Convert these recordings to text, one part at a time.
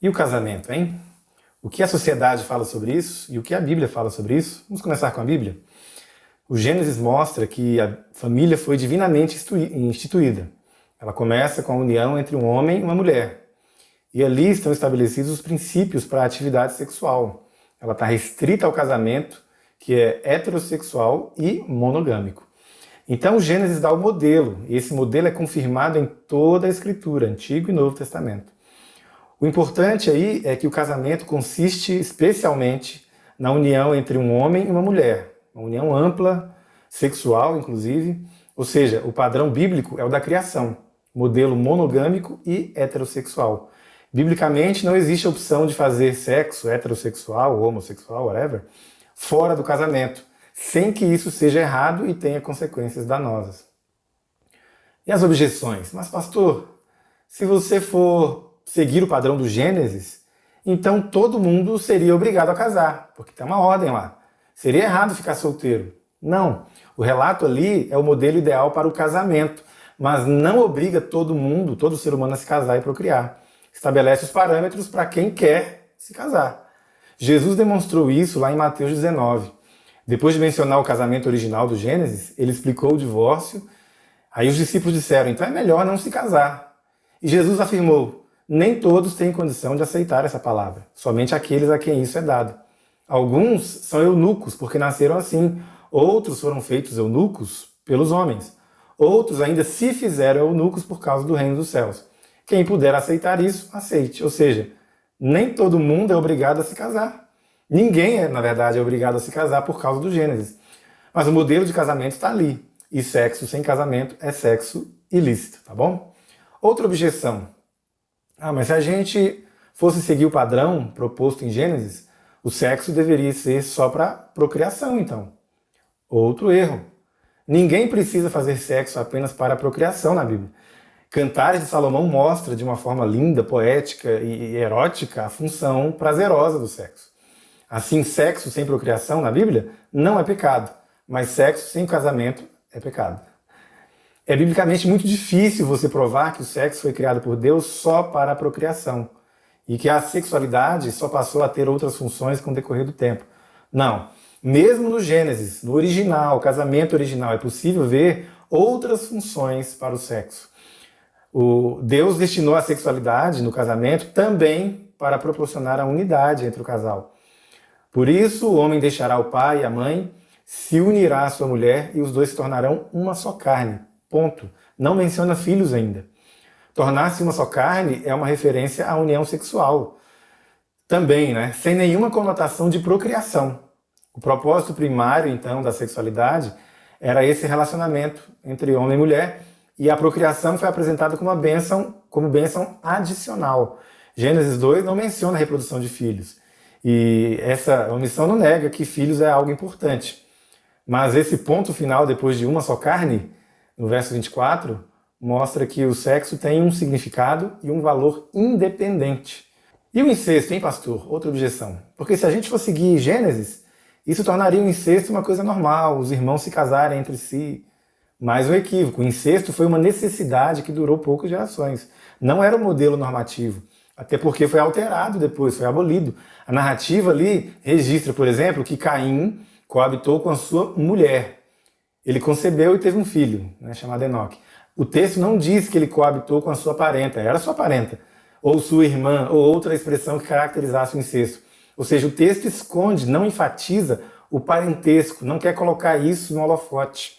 E o casamento, hein? O que a sociedade fala sobre isso e o que a Bíblia fala sobre isso? Vamos começar com a Bíblia. O Gênesis mostra que a família foi divinamente instituída. Ela começa com a união entre um homem e uma mulher. E ali estão estabelecidos os princípios para a atividade sexual. Ela está restrita ao casamento, que é heterossexual e monogâmico. Então o Gênesis dá o modelo, e esse modelo é confirmado em toda a Escritura, Antigo e Novo Testamento. O importante aí é que o casamento consiste especialmente na união entre um homem e uma mulher, uma união ampla, sexual inclusive, ou seja, o padrão bíblico é o da criação, modelo monogâmico e heterossexual. Biblicamente não existe a opção de fazer sexo heterossexual, homossexual, whatever, fora do casamento, sem que isso seja errado e tenha consequências danosas. E as objeções? Mas pastor, se você for seguir o padrão do Gênesis, então todo mundo seria obrigado a casar, porque tem uma ordem lá. Seria errado ficar solteiro. Não, o relato ali é o modelo ideal para o casamento, mas não obriga todo mundo, todo ser humano a se casar e procriar. Estabelece os parâmetros para quem quer se casar. Jesus demonstrou isso lá em Mateus 19. Depois de mencionar o casamento original do Gênesis, ele explicou o divórcio. Aí os discípulos disseram, então é melhor não se casar. E Jesus afirmou, nem todos têm condição de aceitar essa palavra, somente aqueles a quem isso é dado. Alguns são eunucos porque nasceram assim, outros foram feitos eunucos pelos homens. Outros ainda se fizeram eunucos por causa do reino dos céus. Quem puder aceitar isso, aceite. Ou seja, nem todo mundo é obrigado a se casar. Ninguém, na verdade, é obrigado a se casar por causa do Gênesis. Mas o modelo de casamento está ali. E sexo sem casamento é sexo ilícito, tá bom? Outra objeção. Mas se a gente fosse seguir o padrão proposto em Gênesis, o sexo deveria ser só para procriação, então. Outro erro. Ninguém precisa fazer sexo apenas para a procriação na Bíblia. Cantares de Salomão mostra de uma forma linda, poética e erótica a função prazerosa do sexo. Assim, sexo sem procriação na Bíblia não é pecado, mas sexo sem casamento é pecado. É biblicamente muito difícil você provar que o sexo foi criado por Deus só para a procriação e que a sexualidade só passou a ter outras funções com o decorrer do tempo. Não. Mesmo no Gênesis, no original, o casamento original, é possível ver outras funções para o sexo. Deus destinou a sexualidade no casamento também para proporcionar a unidade entre o casal. Por isso, o homem deixará o pai e a mãe, se unirá à sua mulher e os dois se tornarão uma só carne. Ponto. Não menciona filhos ainda. Tornar-se uma só carne é uma referência à união sexual. Também, sem nenhuma conotação de procriação. O propósito primário, então, da sexualidade era esse relacionamento entre homem e mulher, e a procriação foi apresentada como bênção adicional. Gênesis 2 não menciona a reprodução de filhos. E essa omissão não nega que filhos é algo importante. Mas esse ponto final, depois de uma só carne, no verso 24, mostra que o sexo tem um significado e um valor independente. E o incesto, hein, pastor? Outra objeção. Porque se a gente for seguir Gênesis, isso tornaria o incesto uma coisa normal, os irmãos se casarem entre si. Mais um equívoco. O incesto foi uma necessidade que durou poucas gerações. Não era um modelo normativo. Até porque foi alterado depois, foi abolido. A narrativa ali registra, por exemplo, que Caim coabitou com a sua mulher. Ele concebeu e teve um filho, chamado Enoque. O texto não diz que ele coabitou com a sua parenta, era sua parenta, ou sua irmã, ou outra expressão que caracterizasse o incesto. Ou seja, o texto esconde, não enfatiza o parentesco, não quer colocar isso no holofote.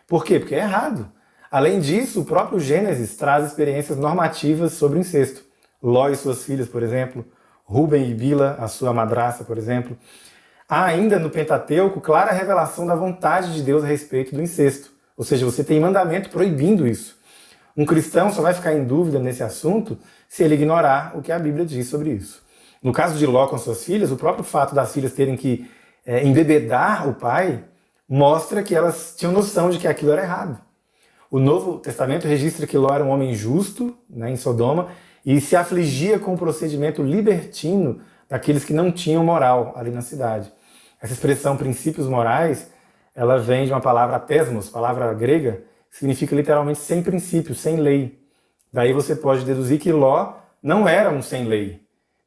Por quê? Porque é errado. Além disso, o próprio Gênesis traz experiências normativas sobre o incesto. Ló e suas filhas, por exemplo, Ruben e Bila, a sua madrasta, por exemplo. Há ainda no Pentateuco clara revelação da vontade de Deus a respeito do incesto. Ou seja, você tem mandamento proibindo isso. Um cristão só vai ficar em dúvida nesse assunto se ele ignorar o que a Bíblia diz sobre isso. No caso de Ló com suas filhas, o próprio fato das filhas terem que embebedar o pai mostra que elas tinham noção de que aquilo era errado. O Novo Testamento registra que Ló era um homem justo, em Sodoma, e se afligia com o procedimento libertino daqueles que não tinham moral ali na cidade. Essa expressão princípios morais, ela vem de uma palavra apesmos, palavra grega, que significa literalmente sem princípios, sem lei. Daí você pode deduzir que Ló não era um sem lei.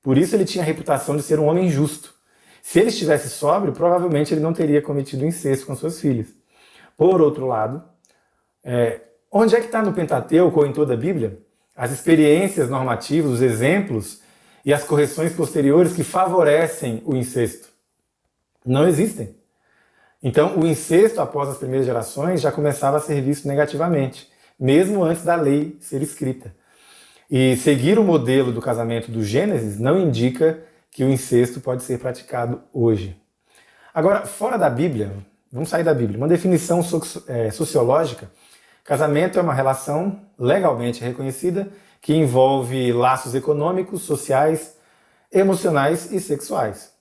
Por isso ele tinha a reputação de ser um homem justo. Se ele estivesse sóbrio, provavelmente ele não teria cometido incesto com suas filhas. Por outro lado, onde é que está no Pentateuco ou em toda a Bíblia as experiências normativas, os exemplos e as correções posteriores que favorecem o incesto? Não existem. Então, o incesto após as primeiras gerações já começava a ser visto negativamente, mesmo antes da lei ser escrita. E seguir o modelo do casamento do Gênesis não indica que o incesto pode ser praticado hoje. Agora, fora da Bíblia, vamos sair da Bíblia, uma definição sociológica: casamento é uma relação legalmente reconhecida que envolve laços econômicos, sociais, emocionais e sexuais.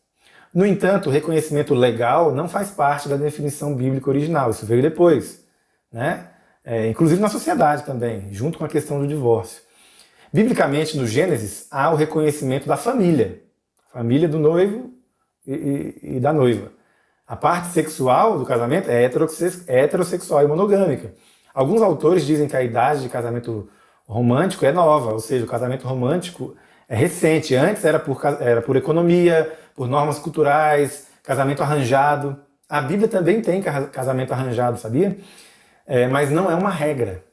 No entanto, o reconhecimento legal não faz parte da definição bíblica original, isso veio depois, né? Inclusive na sociedade também, junto com a questão do divórcio. Biblicamente, no Gênesis, há o reconhecimento da família do noivo e da noiva. A parte sexual do casamento é heterossexual e monogâmica. Alguns autores dizem que a idade de casamento romântico é nova, ou seja, o casamento romântico é recente. Antes era por economia, por normas culturais, casamento arranjado. A Bíblia também tem casamento arranjado, sabia? Mas não é uma regra.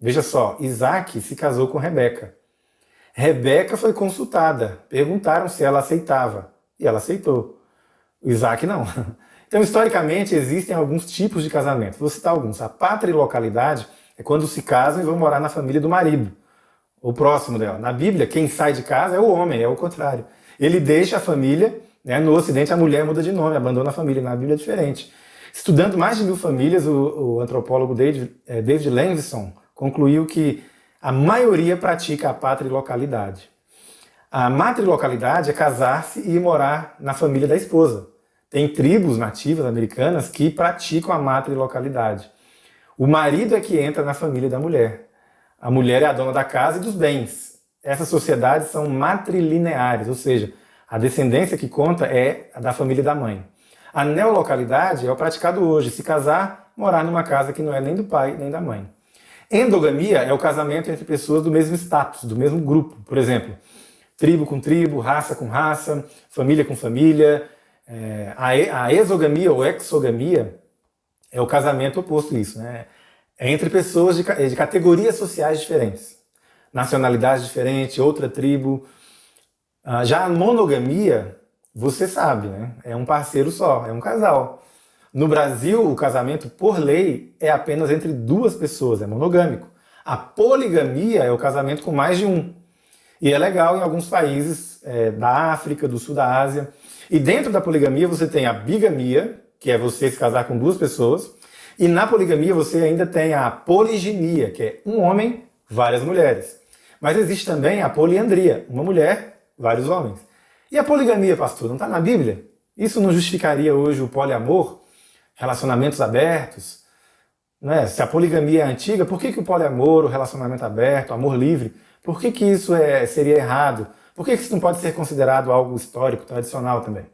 Veja só, Isaac se casou com Rebeca. Rebeca foi consultada, perguntaram se ela aceitava, e ela aceitou. Isaac não. Então, historicamente, existem alguns tipos de casamento. Vou citar alguns. A patrilocalidade é quando se casam e vão morar na família do marido, ou próximo dela. Na Bíblia, quem sai de casa é o homem, é o contrário. Ele deixa a família, né? No Ocidente a mulher muda de nome, abandona a família. Na Bíblia é diferente. Estudando mais de 1000 famílias, o antropólogo David Levinson concluiu que a maioria pratica a patrilocalidade. A matrilocalidade é casar-se e ir morar na família da esposa. Tem tribos nativas americanas que praticam a matrilocalidade. O marido é que entra na família da mulher. A mulher é a dona da casa e dos bens. Essas sociedades são matrilineares, ou seja, a descendência que conta é a da família da mãe. A neolocalidade é o praticado hoje: se casar, morar numa casa que não é nem do pai nem da mãe. Endogamia é o casamento entre pessoas do mesmo status, do mesmo grupo. Por exemplo, tribo com tribo, raça com raça, família com família. A exogamia ou exogamia é o casamento oposto a isso, né? É entre pessoas de categorias sociais diferentes, nacionalidade diferente, outra tribo. Já a monogamia, você sabe, né? É um parceiro só, é um casal. No Brasil, o casamento, por lei, é apenas entre 2 pessoas, é monogâmico. A poligamia é o casamento com mais de um. E é legal em alguns países da África, do sul da Ásia. E dentro da poligamia você tem a bigamia, que é você se casar com 2 pessoas. E na poligamia você ainda tem a poliginia, que é um homem, várias mulheres. Mas existe também a poliandria, uma mulher, vários homens. E a poligamia, pastor, não está na Bíblia? Isso não justificaria hoje o poliamor? Relacionamentos abertos, né? Se a poligamia é antiga, por que o poliamor, o relacionamento aberto, o amor livre, por que isso seria errado? Por que isso não pode ser considerado algo histórico, tradicional também?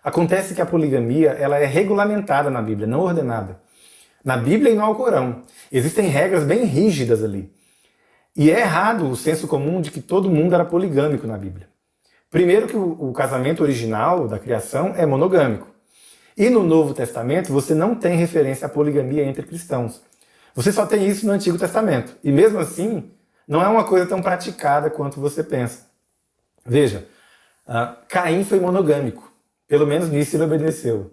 Acontece que a poligamia ela é regulamentada na Bíblia, não ordenada. Na Bíblia e no Alcorão. Existem regras bem rígidas ali. E é errado o senso comum de que todo mundo era poligâmico na Bíblia. Primeiro que o casamento original da criação é monogâmico. E no Novo Testamento você não tem referência à poligamia entre cristãos. Você só tem isso no Antigo Testamento. E mesmo assim, não é uma coisa tão praticada quanto você pensa. Veja, Caim foi monogâmico. Pelo menos nisso ele obedeceu.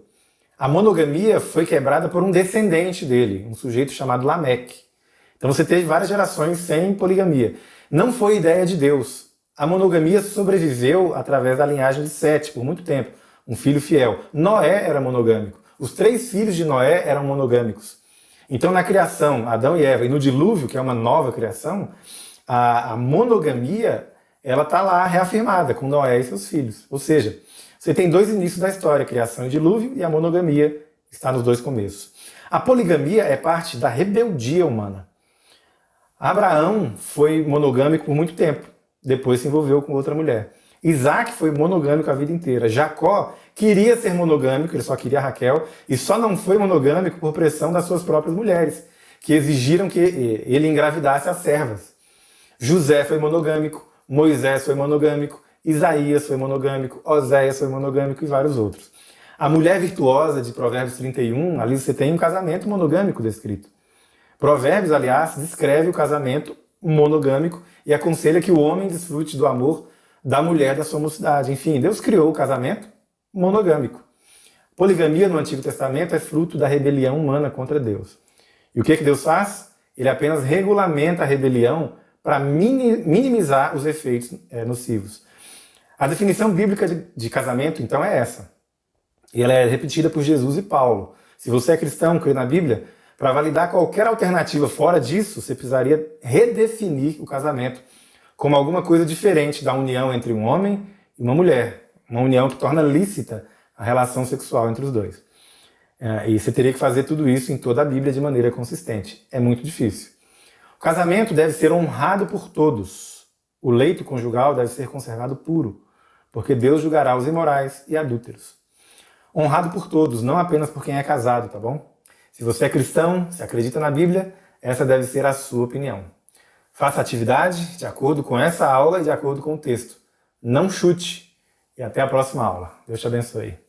A monogamia foi quebrada por um descendente dele, um sujeito chamado Lameque. Então você teve várias gerações sem poligamia. Não foi ideia de Deus. A monogamia sobreviveu através da linhagem de Sete por muito tempo. Um filho fiel. Noé era monogâmico. Os 3 filhos de Noé eram monogâmicos. Então, na criação, Adão e Eva, e no dilúvio, que é uma nova criação, a monogamia ela está lá reafirmada com Noé e seus filhos. Ou seja, você tem 2 inícios da história, a criação e dilúvio, e a monogamia está nos 2 começos. A poligamia é parte da rebeldia humana. Abraão foi monogâmico por muito tempo, depois se envolveu com outra mulher. Isaac foi monogâmico a vida inteira. Jacó queria ser monogâmico, ele só queria Raquel, e só não foi monogâmico por pressão das suas próprias mulheres, que exigiram que ele engravidasse as servas. José foi monogâmico, Moisés foi monogâmico, Isaías foi monogâmico, Oséias foi monogâmico e vários outros. A mulher virtuosa de Provérbios 31, ali você tem um casamento monogâmico descrito. Provérbios, aliás, descreve o casamento monogâmico e aconselha que o homem desfrute do amor da mulher da sua mocidade. Enfim, Deus criou o casamento monogâmico. Poligamia no Antigo Testamento é fruto da rebelião humana contra Deus. E o que Deus faz? Ele apenas regulamenta a rebelião para minimizar os efeitos nocivos. A definição bíblica de casamento, então, é essa. E ela é repetida por Jesus e Paulo. Se você é cristão, crê na Bíblia, para validar qualquer alternativa fora disso, você precisaria redefinir o casamento como alguma coisa diferente da união entre um homem e uma mulher. Uma união que torna lícita a relação sexual entre os dois. E você teria que fazer tudo isso em toda a Bíblia de maneira consistente. É muito difícil. O casamento deve ser honrado por todos. O leito conjugal deve ser conservado puro, porque Deus julgará os imorais e adúlteros. Honrado por todos, não apenas por quem é casado, tá bom? Se você é cristão, se acredita na Bíblia, essa deve ser a sua opinião. Faça a atividade de acordo com essa aula e de acordo com o texto. Não chute. E até a próxima aula. Deus te abençoe.